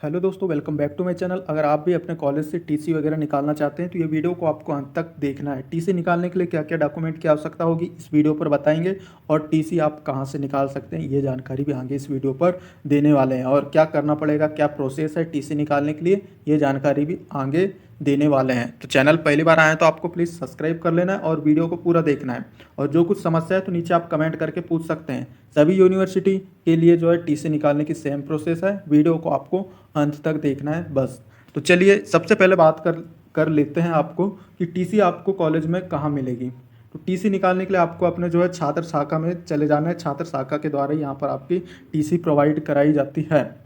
Hello दोस्तों, welcome back to my channel. अगर आप भी अपने कॉलेज से टीसी वगैरह निकालना चाहते हैं तो ये वीडियो को आपको अंत तक देखना है। टीसी निकालने के लिए क्या क्या डॉक्यूमेंट की आवश्यकता होगी इस वीडियो पर बताएंगे, और टीसी आप कहां से निकाल सकते हैं ये जानकारी भी आगे इस वीडियो पर देने वाले हैं। और क्या करना पड़ेगा, क्या प्रोसेस है टीसी निकालने के लिए, ये जानकारी भी आगे देने वाले हैं। तो चैनल पहली बार आए हैं तो आपको प्लीज़ सब्सक्राइब कर लेना है और वीडियो को पूरा देखना है। और जो कुछ समस्या है तो नीचे आप कमेंट करके पूछ सकते हैं। सभी यूनिवर्सिटी के लिए जो है टीसी निकालने की सेम प्रोसेस है। वीडियो को आपको अंत तक देखना है बस। तो चलिए सबसे पहले बात कर लेते हैं आपको कि टीसी आपको कॉलेज में कहाँ मिलेगी। तो टीसी निकालने के लिए आपको अपने जो है छात्र शाखा में चले जाना है। छात्र शाखा के द्वारा यहाँ पर आपकी टीसी प्रोवाइड कराई जाती है।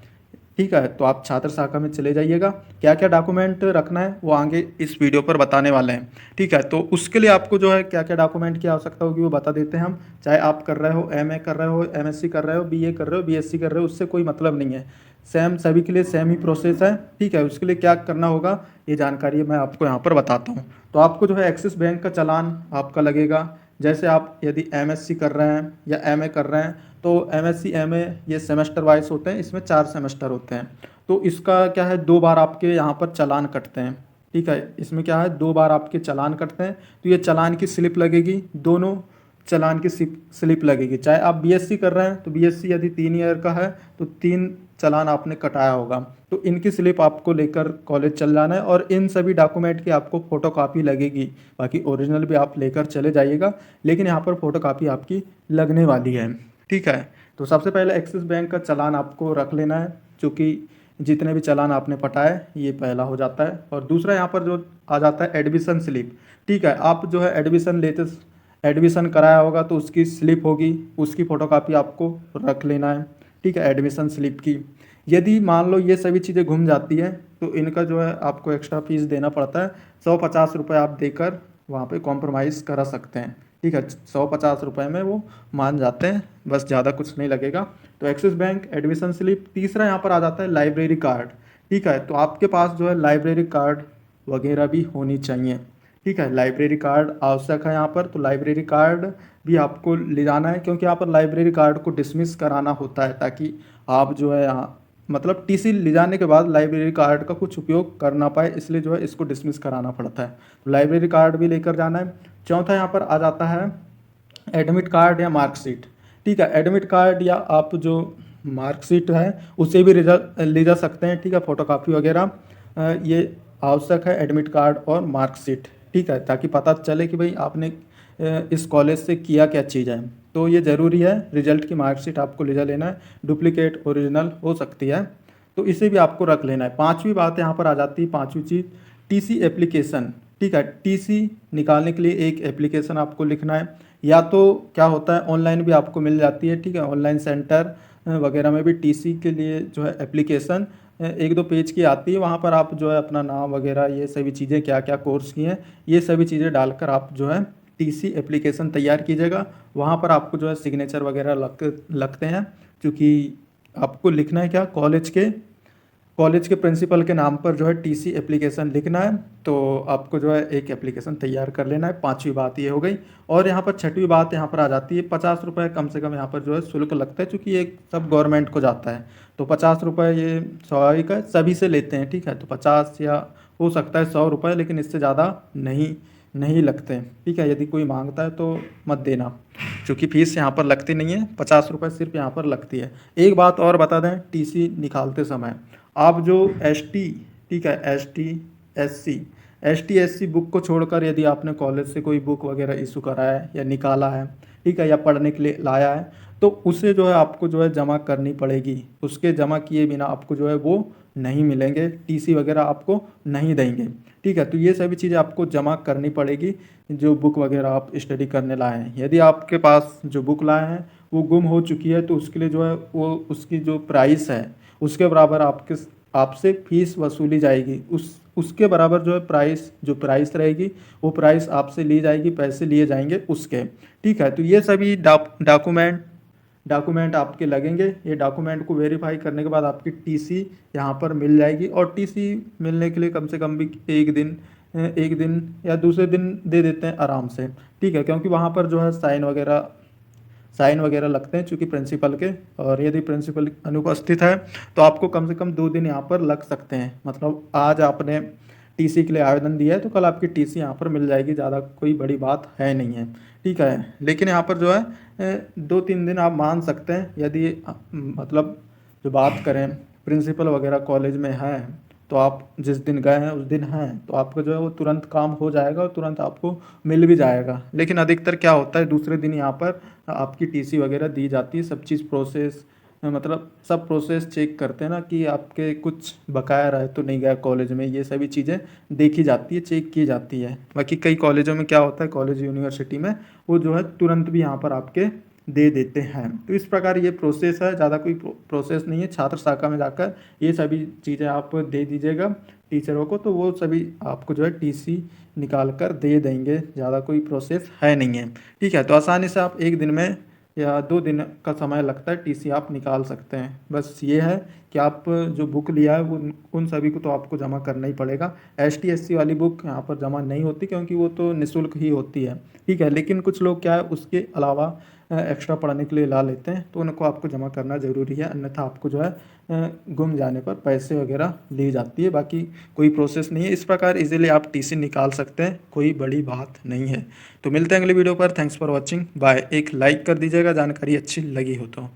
ठीक है, तो आप छात्र शाखा में चले जाइएगा। क्या क्या डॉक्यूमेंट रखना है वो आगे इस वीडियो पर बताने वाले हैं। ठीक है, तो उसके लिए आपको जो है क्या क्या डॉक्यूमेंट की आवश्यकता होगी वो बता देते हैं हम। चाहे आप कर रहे हो एमए कर रहे हो, एमएससी कर रहे हो, बीए कर रहे हो, बीएससी कर रहे हो, उससे कोई मतलब नहीं है। सेम सभी के लिए सेम ही प्रोसेस है। ठीक है, उसके लिए क्या करना होगा ये जानकारी मैं आपको यहाँ पर बताता हूँ। तो आपको जो है एक्सिस बैंक का चालान आपका लगेगा। जैसे आप यदि एमएससी कर रहे हैं या एमए कर रहे हैं तो एमएससी एमए ये सेमेस्टर वाइज होते हैं, इसमें 4 सेमेस्टर होते हैं। तो इसका क्या है, 2 बार आपके यहाँ पर चालान कटते हैं। ठीक है, इसमें क्या है 2 बार आपके चालान कटते हैं। तो ये चालान की स्लिप लगेगी, दोनों चालान की स्लिप लगेगी। चाहे आप बीएससी कर रहे हैं तो बीएससी यदि 3 ईयर का है तो 3 चालान आपने कटाया होगा। तो इनकी स्लिप आपको लेकर कॉलेज चल जाना है और इन सभी डॉक्यूमेंट की आपको फ़ोटोकॉपी लगेगी। बाकी ओरिजिनल भी आप लेकर चले जाइएगा, लेकिन यहाँ पर फ़ोटोकॉपी आपकी लगने वाली है। ठीक है, तो सबसे पहले एक्सिस बैंक का चालान आपको रख लेना है, क्योंकि जितने भी चालान आपने पटाए ये पहला हो जाता है। और दूसरा यहाँ पर जो आ जाता है एडमिशन स्लिप। ठीक है, आप जो है एडमिशन कराया होगा तो उसकी स्लिप होगी, उसकी फ़ोटोकॉपी आपको रख लेना है। ठीक है, एडमिशन स्लिप की। यदि मान लो ये सभी चीज़ें घूम जाती हैं तो इनका जो है आपको एक्स्ट्रा फीस देना पड़ता है। 150 रुपये आप देकर वहाँ पे कॉम्प्रोमाइज़ करा सकते हैं। ठीक है, 150 रुपये में वो मान जाते हैं, बस ज़्यादा कुछ नहीं लगेगा। तो एक्सिस बैंक, एडमिशन स्लिप। तीसरा यहाँ पर आ जाता है लाइब्रेरी कार्ड। ठीक है, तो आपके पास जो है लाइब्रेरी कार्ड वगैरह भी होनी चाहिए। ठीक है, लाइब्रेरी कार्ड आवश्यक है यहाँ पर। तो लाइब्रेरी कार्ड भी आपको ले जाना है, क्योंकि यहाँ पर लाइब्रेरी कार्ड को डिसमिस कराना होता है, ताकि आप जो है यहाँ मतलब टीसी ले जाने के बाद लाइब्रेरी कार्ड का कुछ उपयोग कर ना पाए, इसलिए जो है इसको डिसमिस कराना पड़ता है। तो लाइब्रेरी कार्ड भी लेकर जाना है। चौथा यहाँ पर आ जाता है एडमिट कार्ड या मार्कशीट। ठीक है, एडमिट कार्ड या आप जो मार्कशीट है उसे भी रिजल्ट ले जा सकते हैं। ठीक है, फोटोकॉपी वगैरह ये आवश्यक है, एडमिट कार्ड और मार्कशीट। ठीक है, ताकि पता चले कि भाई आपने इस कॉलेज से किया क्या चीज़ है। तो ये ज़रूरी है, रिजल्ट की मार्कशीट आपको ले जा लेना है। डुप्लीकेट ओरिजिनल हो सकती है, तो इसे भी आपको रख लेना है। पांचवी बात यहाँ पर आ जाती है, पांचवी चीज़ टीसी एप्लीकेशन। ठीक है, टीसी निकालने के लिए एक एप्लीकेशन आपको लिखना है, या तो क्या होता है ऑनलाइन भी आपको मिल जाती है। ठीक है, ऑनलाइन सेंटर वगैरह में भी टीसी के लिए जो है एप्लीकेशन 1-2 पेज की आती है। वहाँ पर आप जो है अपना नाम वगैरह ये सभी चीज़ें, क्या क्या कोर्स किए हैं, ये सभी चीज़ें डालकर आप जो है टीसी एप्लीकेशन तैयार कीजिएगा। वहाँ पर आपको जो है सिग्नेचर वगैरह लगते हैं, क्योंकि आपको लिखना है क्या, कॉलेज के प्रिंसिपल के नाम पर जो है टीसी एप्लीकेशन लिखना है। तो आपको जो है एक एप्लीकेशन तैयार कर लेना है। पांचवी बात ये हो गई। और यहाँ पर छठवीं बात यहाँ पर आ जाती है, 50 रुपये कम से कम यहाँ पर जो है शुल्क लगता है, क्योंकि ये सब गवर्नमेंट को जाता है। तो 50 रुपये ये स्वाभाविक है, सभी से लेते हैं। ठीक है, तो 50 या हो सकता है 100 रुपये, लेकिन इससे ज़्यादा नहीं लगते हैं। ठीक है, यदि कोई मांगता है तो मत देना, क्योंकि फीस यहाँ पर लगती नहीं है। 50 रुपये सिर्फ यहाँ पर लगती है। एक बात और बता दें, टीसी निकालते समय आप जो एसटी, ठीक है, एसटी एससी बुक को छोड़कर यदि आपने कॉलेज से कोई बुक वगैरह इशू करा है या निकाला है, ठीक है, या पढ़ने के लिए लाया है, तो उसे जो है आपको जो है जमा करनी पड़ेगी। उसके जमा किए बिना आपको जो है वो नहीं मिलेंगे, टीसी वगैरह आपको नहीं देंगे। ठीक है, तो ये सभी चीज़ें आपको जमा करनी पड़ेगी, जो बुक वगैरह आप स्टडी करने लाए हैं। यदि आपके पास जो बुक लाए हैं वो गुम हो चुकी है तो उसके लिए जो है वो उसकी जो प्राइस है उसके बराबर आपसे फीस वसूली जाएगी। उसके बराबर जो है प्राइस रहेगी, वो प्राइस आपसे ली जाएगी, पैसे लिए जाएंगे उसके। ठीक है, तो ये सभी डॉक्यूमेंट आपके लगेंगे। ये डॉक्यूमेंट को वेरीफाई करने के बाद आपकी टीसी यहाँ पर मिल जाएगी। और टीसी मिलने के लिए कम से कम भी एक दिन या दूसरे दिन दे देते हैं आराम से। ठीक है, क्योंकि वहाँ पर जो है साइन वगैरह लगते हैं चूँकि प्रिंसिपल के, और यदि प्रिंसिपल अनुपस्थित है तो आपको कम से कम 2 दिन यहाँ पर लग सकते हैं। मतलब आज आपने टीसी के लिए आवेदन दिया है तो कल आपकी टीसी यहाँ पर मिल जाएगी, ज़्यादा कोई बड़ी बात है नहीं है, ठीक है। लेकिन यहाँ पर जो है 2-3 दिन आप मान सकते हैं यदि मतलब जो बात करें प्रिंसिपल वगैरह कॉलेज में है तो आप जिस दिन गए हैं उस दिन हैं तो आपको जो है वो तुरंत काम हो जाएगा और तुरंत आपको मिल भी जाएगा। लेकिन अधिकतर क्या होता है दूसरे दिन यहाँ पर आपकी टीसी वगैरह दी जाती है, सब चीज़ प्रोसेस मतलब सब प्रोसेस चेक करते हैं ना कि आपके कुछ बकाया रहे तो नहीं गया कॉलेज में, ये सभी चीज़ें देखी जाती है, चेक की जाती है। बाकी कई कॉलेजों में क्या होता है, कॉलेज यूनिवर्सिटी में वो जो है तुरंत भी यहाँ पर आपके दे देते हैं। तो इस प्रकार ये प्रोसेस है, ज़्यादा कोई प्रोसेस नहीं है। छात्र शाखा में जाकर ये सभी चीज़ें आप दे दीजिएगा टीचरों को, तो वो सभी आपको जो है टीसी निकाल कर दे देंगे, ज़्यादा कोई प्रोसेस है नहीं है, ठीक है। तो आसानी से आप 1 दिन में या 2 दिन का समय लगता है, टीसी आप निकाल सकते हैं। बस ये है कि आप जो बुक लिया है वो उन सभी को तो आपको जमा करना ही पड़ेगा। एसटी एससी वाली बुक यहाँ पर जमा नहीं होती क्योंकि वो तो निःशुल्क ही होती है, ठीक है। लेकिन कुछ लोग क्या है उसके अलावा एक्स्ट्रा पढ़ने के लिए ला लेते हैं तो उनको आपको जमा करना ज़रूरी है, अन्यथा आपको जो है गुम जाने पर पैसे वगैरह ली जाती है। बाकी कोई प्रोसेस नहीं है, इस प्रकार इजीली आप टीसी निकाल सकते हैं, कोई बड़ी बात नहीं है। तो मिलते हैं अगले वीडियो पर। Thanks for watching, bye. एक लाइक कर दीजिएगा जानकारी अच्छी लगी हो तो।